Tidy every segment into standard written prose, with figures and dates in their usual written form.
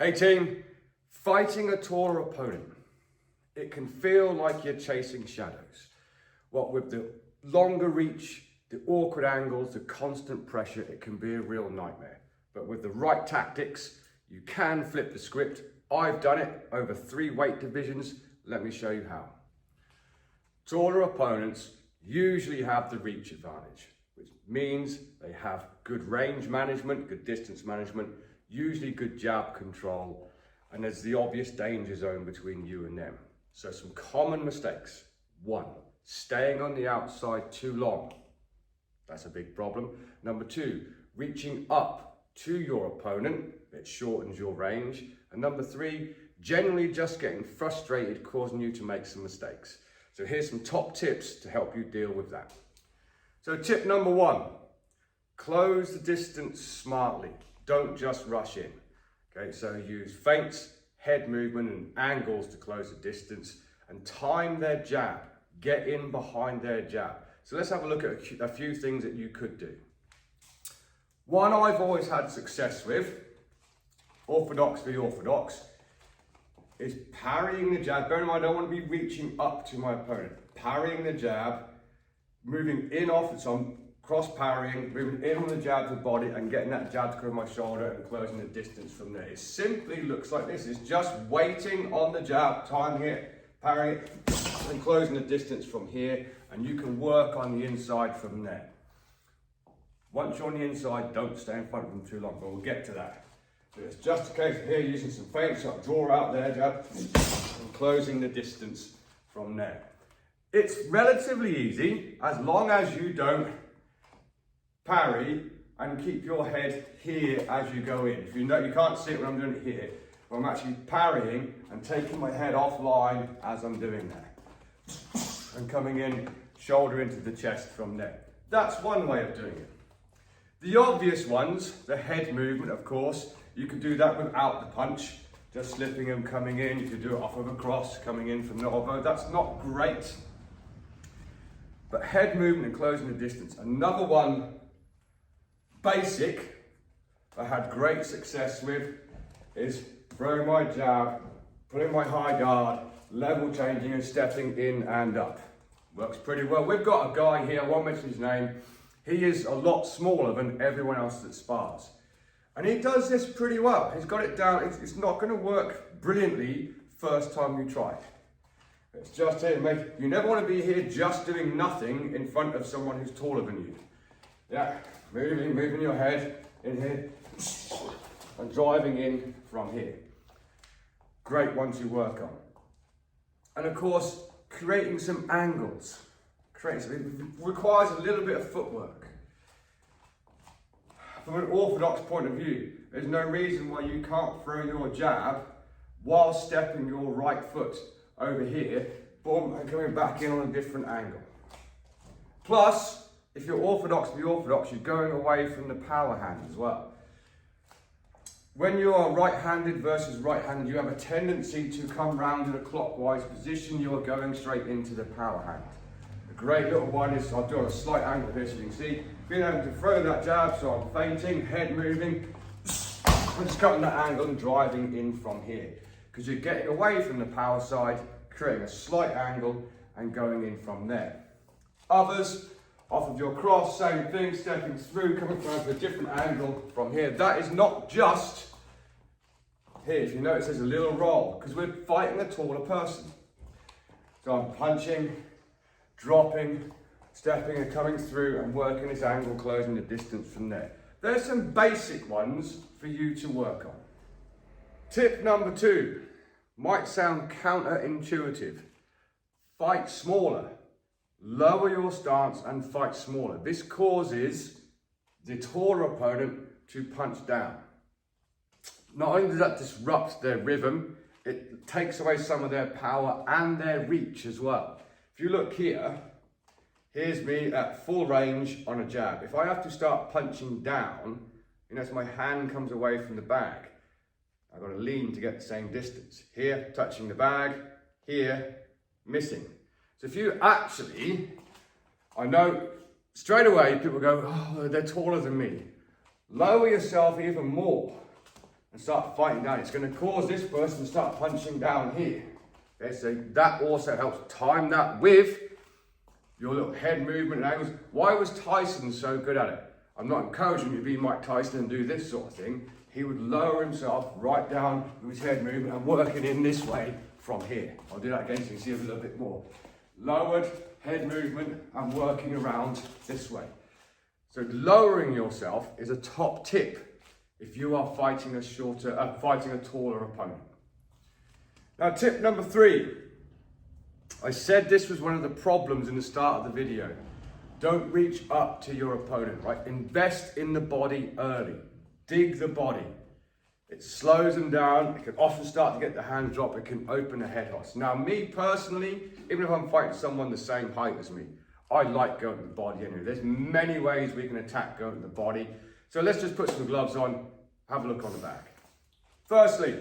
Hey team, fighting a taller opponent. It can feel like you're chasing shadows. What with the longer reach, the awkward angles, the constant pressure, it can be a real nightmare. But with the right tactics, you can flip the script. I've done it over 3 weight divisions. Let me show you how. Taller opponents usually have the reach advantage, which means they have good range management, good distance management, usually good jab control, and there's the obvious danger zone between you and them. So some common mistakes. 1, staying on the outside too long. That's a big problem. Number 2, reaching up to your opponent. It shortens your range. And number 3, generally just getting frustrated, causing you to make some mistakes. So here's some top tips to help you deal with that. So tip number 1, close the distance smartly. Don't just rush in. Okay, so use feints, head movement and angles to close the distance and time their jab. Get in behind their jab. So let's have a look at a few things that you could do. One I've always had success with, orthodox v orthodox, is parrying the jab. Bear in mind, I don't want to be reaching up to my opponent. Parrying the jab, moving in off, so I'm cross parrying, moving in on the jab to the body and getting that jab to cover my shoulder and closing the distance from there. It simply looks like this. It's just waiting on the jab, timing it, parrying it, and closing the distance from here. And you can work on the inside from there. Once you're on the inside, don't stay in front of them too long, but we'll get to that. So it's just a case of here using some feints, so draw out there, jab, and closing the distance from there. It's relatively easy as long as you don't parry and keep your head here as you go in. If you know, you can't see it when I'm doing it here, but I'm actually parrying and taking my head offline as I'm doing that. And coming in, shoulder into the chest from there. That's one way of doing it. The obvious ones, the head movement, of course, you could do that without the punch, just slipping and coming in. You could do it off of a cross, coming in from the elbow. That's not great. But head movement and closing the distance. Another one, basic, I had great success with, is throwing my jab, putting my high guard, level changing and stepping in and up. Works pretty well. We've got a guy here, I won't mention his name. He is a lot smaller than everyone else that spars. And he does this pretty well. He's got it down. It's not going to work brilliantly first time you try it. It's just here, you never want to be here just doing nothing in front of someone who's taller than you. Yeah, moving your head in here and driving in from here. Great one to work on. And of course, creating some angles. It requires a little bit of footwork. From an orthodox point of view, there's no reason why you can't throw your jab while stepping your right foot over here, boom, and coming back in on a different angle. Plus, if you're orthodox to be orthodox, you're going away from the power hand as well. When you are right-handed versus right-handed, you have a tendency to come round in a clockwise position. You are going straight into the power hand. A great little one is, I'll do a slight angle here so you can see, being able to throw that jab, so I'm feinting, head moving, I'm just cutting that angle and driving in from here. Because you're getting away from the power side, creating a slight angle and going in from there. Others, off of your cross, same thing, stepping through, coming from a different angle from here. That is not just here. If you notice, there's a little roll because we're fighting a taller person. So I'm punching, dropping, stepping and coming through and working this angle, closing the distance from there. There's some basic ones for you to work on. Tip number 2, might sound counterintuitive. Fight smaller. Lower your stance and fight smaller. This causes the taller opponent to punch down. Not only does that disrupt their rhythm, it takes away some of their power and their reach as well. If you look here, here's me at full range on a jab. If I have to start punching down, you know, so my hand comes away from the bag, I've got to lean to get the same distance. Here, touching the bag, here, missing. So if you actually, I know straight away people go, oh, they're taller than me. Lower yourself even more and start fighting down. It's going to cause this person to start punching down here. Okay, so that also helps. Time that with your little head movement and angles. Why was Tyson so good at it? I'm not encouraging you to be Mike Tyson and do this sort of thing. He would lower himself right down with his head movement and working in this way from here. I'll do that again so you can see a little bit more. Lowered head movement and working around this way. So lowering yourself is a top tip if you are fighting a taller opponent. Now, tip number 3. I said this was one of the problems in the start of the video. Don't reach up to your opponent, right? Invest in the body early. Dig the body. It slows them down. It can often start to get the hand drop. It can open a head hoss. Now, me personally, even if I'm fighting someone the same height as me, I like going to the body anyway. There's many ways we can attack going to the body. So let's just put some gloves on, have a look on the back. Firstly,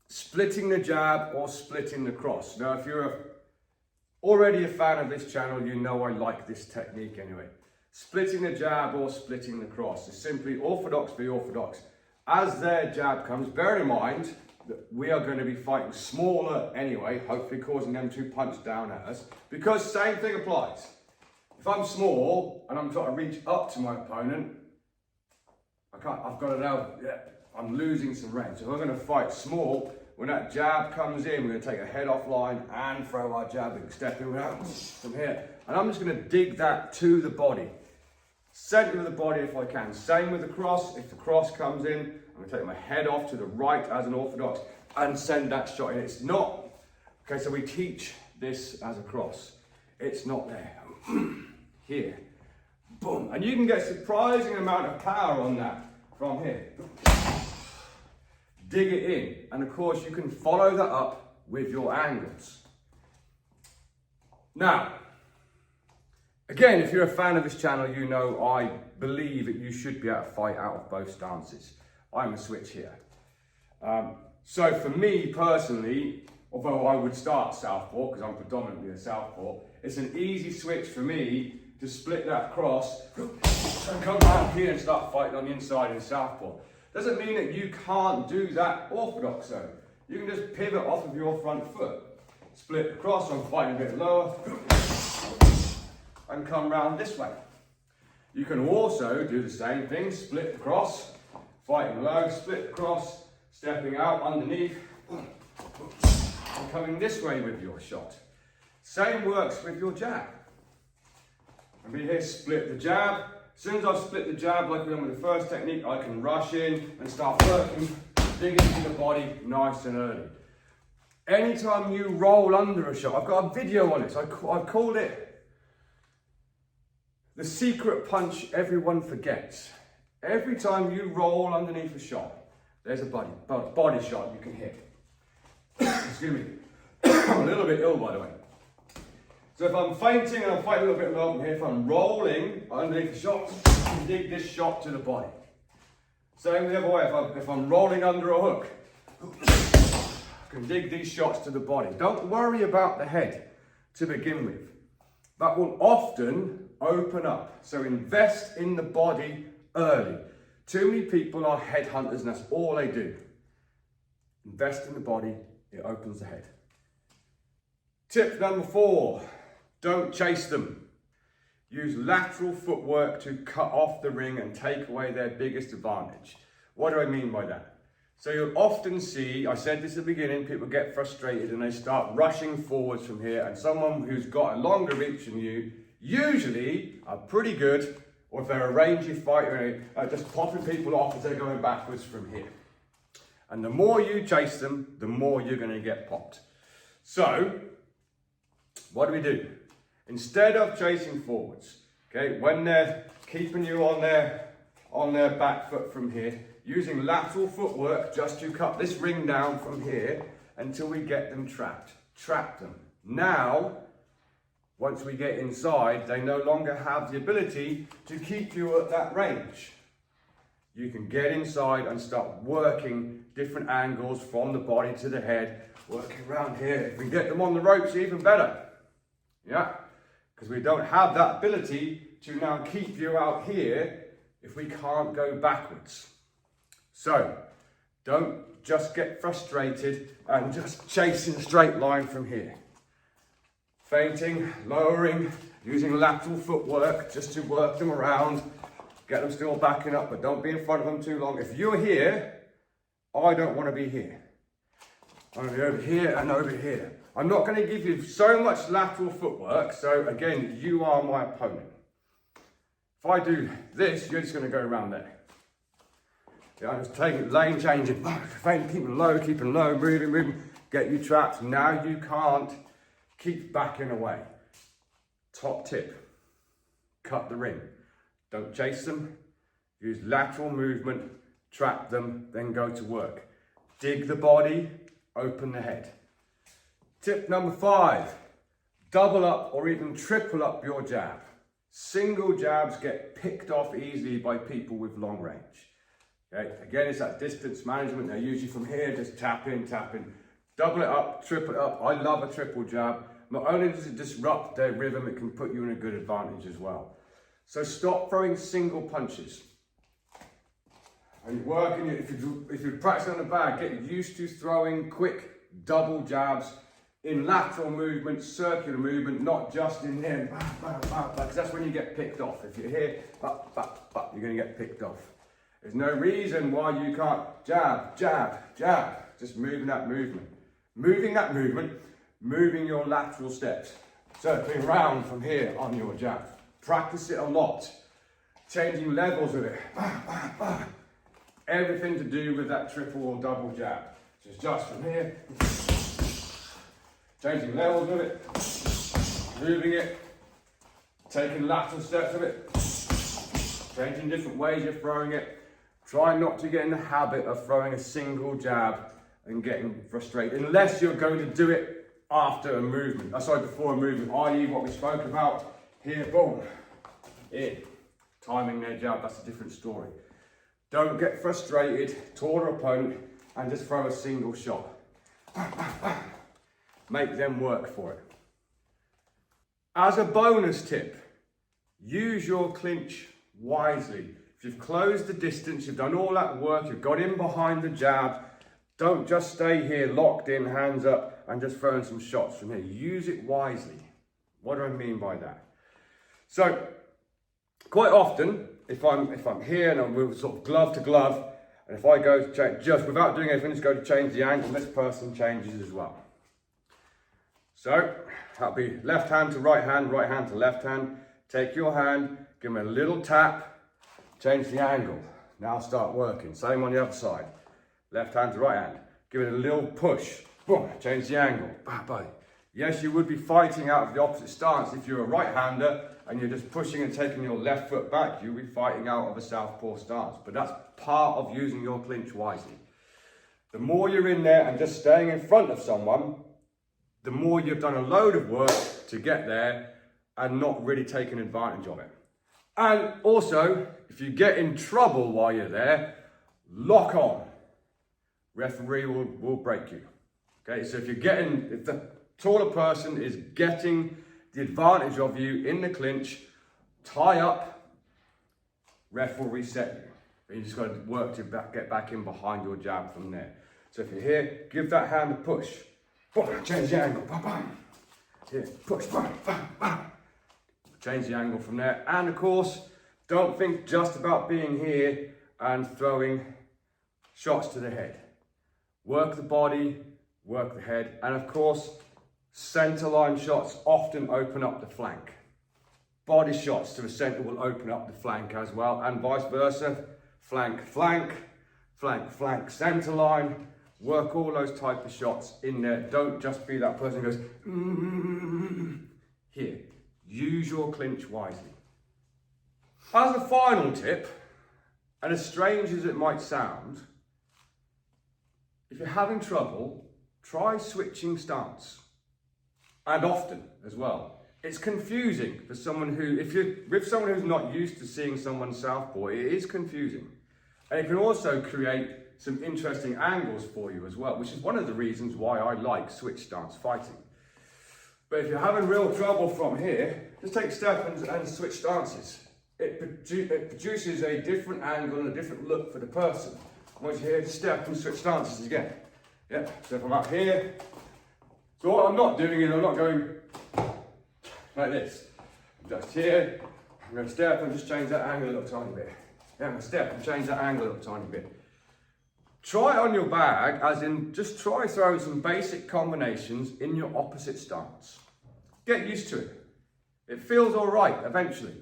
splitting the jab or splitting the cross. Now, if you're already a fan of this channel, you know I like this technique anyway. Splitting the jab or splitting the cross is simply orthodox v orthodox. As their jab comes, bear in mind that we are going to be fighting smaller anyway, hopefully causing them to punch down at us, because same thing applies. If I'm small and I'm trying to reach up to my opponent, I've got to know, I'm losing some range. So if I'm going to fight small, when that jab comes in, we're going to take a head off line and throw our jab and step in out from here. And I'm just going to dig that to the body. Center of the body if I can. Same with the cross. If the cross comes in, I'm going to take my head off to the right as an orthodox and send that shot in. It's not, okay, so we teach this as a cross. It's not there. Here. Boom. And you can get a surprising amount of power on that from here. Dig it in. And of course, you can follow that up with your angles. Now, again, if you're a fan of this channel, you know I believe that you should be able to fight out of both stances. I'm a switch here. So for me personally, although I would start southpaw, because I'm predominantly a southpaw, it's an easy switch for me to split that cross and come down here and start fighting on the inside in southpaw. Doesn't mean that you can't do that orthodox though. You can just pivot off of your front foot. Split the cross, I'm fighting a bit lower, and come round this way. You can also do the same thing, split the cross, fighting low, split the cross, stepping out underneath, and coming this way with your shot. Same works with your jab. And we here split the jab. As soon as I've split the jab, like we done with the first technique, I can rush in and start working, digging into the body nice and early. Anytime you roll under a shot, I've got a video on it, so I've called it the secret punch everyone forgets. Every time you roll underneath a shot, there's a body shot you can hit. Excuse me. I'm a little bit ill, by the way. So if I'm feinting and I'm fighting a little bit low from here, if I'm rolling underneath the shot, I can dig this shot to the body. Same the other way, if I'm rolling under a hook, I can dig these shots to the body. Don't worry about the head to begin with. That will often open up. So invest in the body early. Too many people are headhunters and that's all they do. Invest in the body, it opens the head. Tip number 4, don't chase them. Use lateral footwork to cut off the ring and take away their biggest advantage. What do I mean by that? So you'll often see, I said this at the beginning, people get frustrated and they start rushing forwards from here, and someone who's got a longer reach than you usually are pretty good, or if they're a rangy fighter, just popping people off as they're going backwards from here. And the more you chase them, the more you're going to get popped. So, what do? Instead of chasing forwards, okay, when they're keeping you on their back foot from here, using lateral footwork just to cut this ring down from here until we get them trapped. Trap them. Now, once we get inside, they no longer have the ability to keep you at that range. You can get inside and start working different angles from the body to the head, working around here. If we get them on the ropes, even better. Yeah, because we don't have that ability to now keep you out here if we can't go backwards. So, Don't just get frustrated and just chasing a straight line from here. Feinting, lowering, using lateral footwork just to work them around, get them still backing up, but don't be in front of them too long. If you're here, I don't want to be here. I want to be over here and over here. I'm not going to give you so much lateral footwork, so again, you are my opponent. If I do this, you're just going to go around there. Yeah, I'm just taking lane changing, keeping low, moving, get you trapped. Now you can't keep backing away. Top tip, cut the ring. Don't chase them, use lateral movement, trap them, then go to work. Dig the body, open the head. Tip number 5, double up or even triple up your jab. Single jabs get picked off easily by people with long range. Okay? Again, it's that distance management. They're usually from here, just tap in. Double it up, triple it up. I love a triple jab. Not only does it disrupt their rhythm, it can put you in a good advantage as well. So stop throwing single punches. And you're working, if you're practicing on the bag, get used to throwing quick double jabs in lateral movement, circular movement, not just in here, because that's when you get picked off. If you're here, you're going to get picked off. There's no reason why you can't jab, just moving that movement. Moving your lateral steps, circling round from here on your jab. Practice it a lot, changing levels of it. Everything to do with that triple or double jab. So it's just from here, changing levels of it, moving it, taking lateral steps of it, changing different ways you're throwing it. Try not to get in the habit of throwing a single jab and getting frustrated, unless you're going to do it after a movement, before a movement, i.e. what we spoke about here, boom, in, timing their jab, that's a different story. Don't get frustrated, taller opponent, and just throw a single shot. Make them work for it. As a bonus tip, use your clinch wisely. If you've closed the distance, you've done all that work, you've got in behind the jab, don't just stay here locked in, hands up, and just throwing some shots from here. Use it wisely. What do I mean by that? So, quite often, if I'm here and I'm moving sort of glove to glove, and if I go to change, just without doing anything, just go to change the angle, this person changes as well. So, that'll be left hand to right hand to left hand. Take your hand, give them a little tap, change the angle. Now start working. Same on the other side. Left hand to right hand. Give it a little push. Boom, change the angle. Yes, you would be fighting out of the opposite stance. If you're a right-hander and you're just pushing and taking your left foot back, you'll be fighting out of a southpaw stance. But that's part of using your clinch wisely. The more you're in there and just staying in front of someone, the more you've done a load of work to get there and not really taking advantage of it. And also, if you get in trouble while you're there, lock on. Referee will break you. Okay, so if the taller person is getting the advantage of you in the clinch, tie up, ref will reset you. You just got to work to get back in behind your jab from there. So if you're here, give that hand a push. Change the angle. Here, push. Change the angle from there. And of course, don't think just about being here and throwing shots to the head. Work the body, work the head, and of course, center line shots often open up the flank. Body shots to the center will open up the flank as well, and vice versa. Flank, center line. Work all those type of shots in there. Don't just be that person who goes, Here, use your clinch wisely. As a final tip, and as strange as it might sound, if you're having trouble, try switching stance. And often as well. It's confusing for someone who, if you're with someone who's not used to seeing someone southpaw, it is confusing. And it can also create some interesting angles for you as well, which is one of the reasons why I like switch stance fighting. But if you're having real trouble from here, just take a step and switch stances. It produces a different angle and a different look for the person. Once you're here, just step and switch stances again. Yeah, so if I'm up here, so what I'm not doing is I'm not going like this. I'm just here, I'm going to step and just change that angle a little tiny bit. Yeah, I'm going to step and change that angle a little tiny bit. Try it on your bag, as in just try throwing some basic combinations in your opposite stance. Get used to it. It feels all right eventually.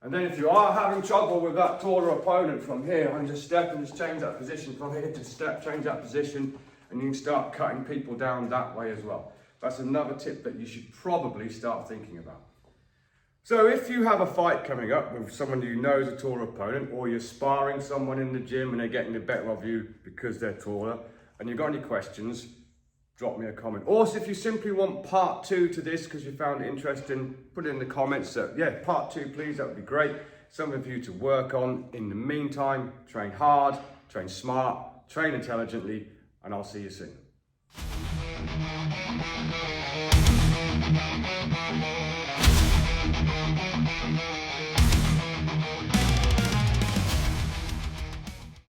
And then if you are having trouble with that taller opponent from here, I can just step and just change that position from here to step, change that position, and you can start cutting people down that way as well. That's another tip that you should probably start thinking about. So if you have a fight coming up with someone you know is a taller opponent, or you're sparring someone in the gym and they're getting the better of you because they're taller, and you've got any questions, drop me a comment. Also, if you simply want part 2 to this because you found it interesting, put it in the comments. So yeah, part 2 please, that would be great. Something for you to work on. In the meantime, train hard, train smart, train intelligently, and I'll see you soon.